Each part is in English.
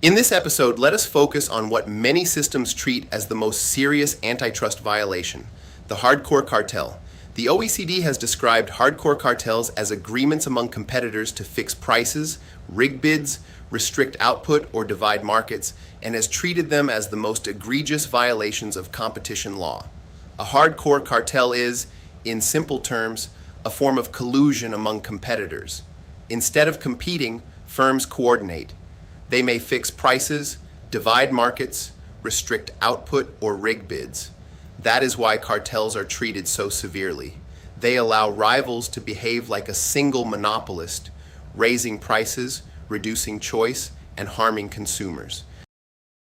In this episode, let us focus on what many systems treat as the most serious antitrust violation, the hardcore cartel. The OECD has described hardcore cartels as agreements among competitors to fix prices, rig bids, restrict output, or divide markets, and has treated them as the most egregious violations of competition law. A hardcore cartel is, in simple terms, a form of collusion among competitors. Instead of competing, firms coordinate. They may fix prices, divide markets, restrict output, or rig bids. That is why cartels are treated so severely. They allow rivals to behave like a single monopolist, raising prices, reducing choice, and harming consumers.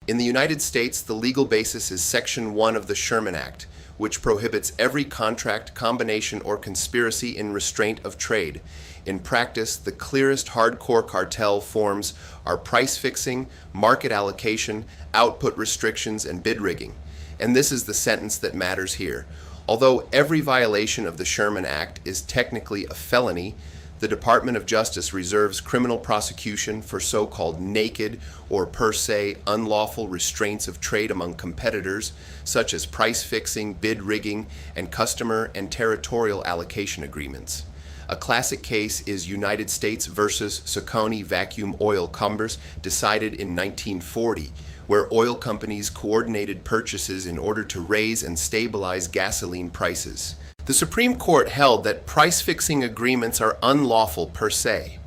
In the United States, the legal basis is Section 1 of the Sherman Act, which prohibits every contract, combination, or conspiracy in restraint of trade. In practice, the clearest hardcore cartel forms are price fixing, market allocation, output restrictions, and bid rigging. And this is the sentence that matters here. Although every violation of the Sherman Act is technically a felony, the Department of Justice reserves criminal prosecution for so-called naked or per se unlawful restraints of trade among competitors, such as price fixing, bid rigging, and customer and territorial allocation agreements. A classic case is United States versus Saucony Vacuum Oil Cumbers, decided in 1940, where oil companies coordinated purchases in order to raise and stabilize gasoline prices. The Supreme Court held that price-fixing agreements are unlawful per se.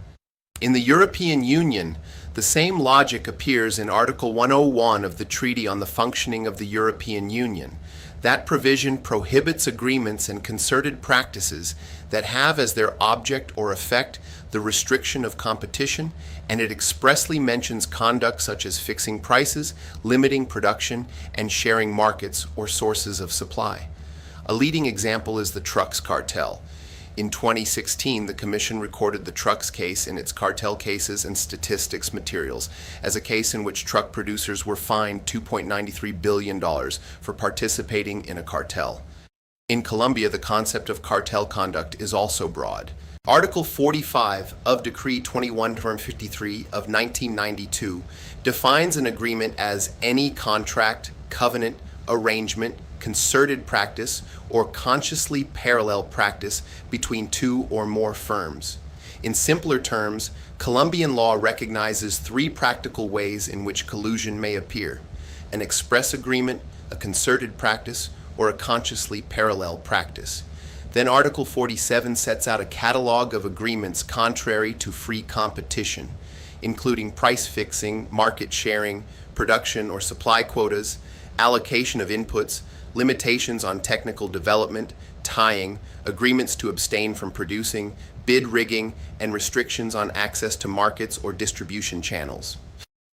In the European Union, the same logic appears in Article 101 of the Treaty on the Functioning of the European Union. That provision prohibits agreements and concerted practices that have as their object or effect the restriction of competition, and it expressly mentions conduct such as fixing prices, limiting production, and sharing markets or sources of supply. A leading example is the trucks cartel. In 2016, the Commission recorded the trucks case in its cartel cases and statistics materials as a case in which truck producers were fined $2.93 billion for participating in a cartel. In Colombia, the concept of cartel conduct is also broad. Article 45 of Decree 21-53 of 1992 defines an agreement as any contract, covenant, arrangement, concerted practice, or consciously parallel practice between two or more firms. In simpler terms, Colombian law recognizes three practical ways in which collusion may appear: an express agreement, a concerted practice, or a consciously parallel practice. Then Article 47 sets out a catalog of agreements contrary to free competition, including price fixing, market sharing, production or supply quotas, allocation of inputs, limitations on technical development, tying, agreements to abstain from producing, bid rigging, and restrictions on access to markets or distribution channels.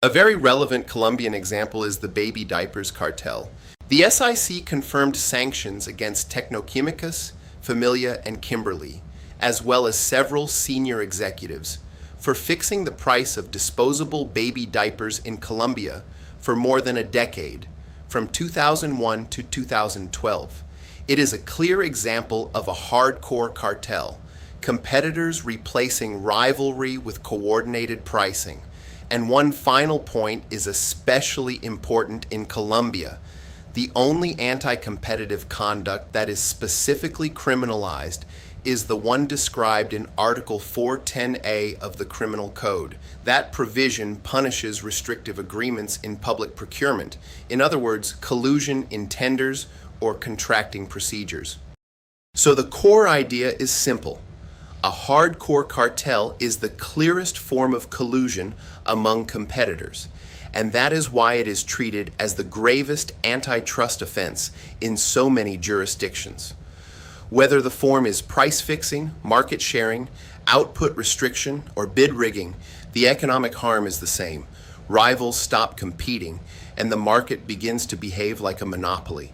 A very relevant Colombian example is the baby diapers cartel. The SIC confirmed sanctions against Tecnoquímicas, Familia, and Kimberly, as well as several senior executives, for fixing the price of disposable baby diapers in Colombia for more than a decade, from 2001 to 2012. It is a clear example of a hardcore cartel, competitors replacing rivalry with coordinated pricing. And one final point is especially important in Colombia. The only anti-competitive conduct that is specifically criminalized is the one described in Article 410A of the Criminal Code. That provision punishes restrictive agreements in public procurement. In other words, collusion in tenders or contracting procedures. So the core idea is simple. A hardcore cartel is the clearest form of collusion among competitors, and that is why it is treated as the gravest antitrust offense in so many jurisdictions. Whether the form is price fixing, market sharing, output restriction, or bid rigging, the economic harm is the same. Rivals stop competing, and the market begins to behave like a monopoly.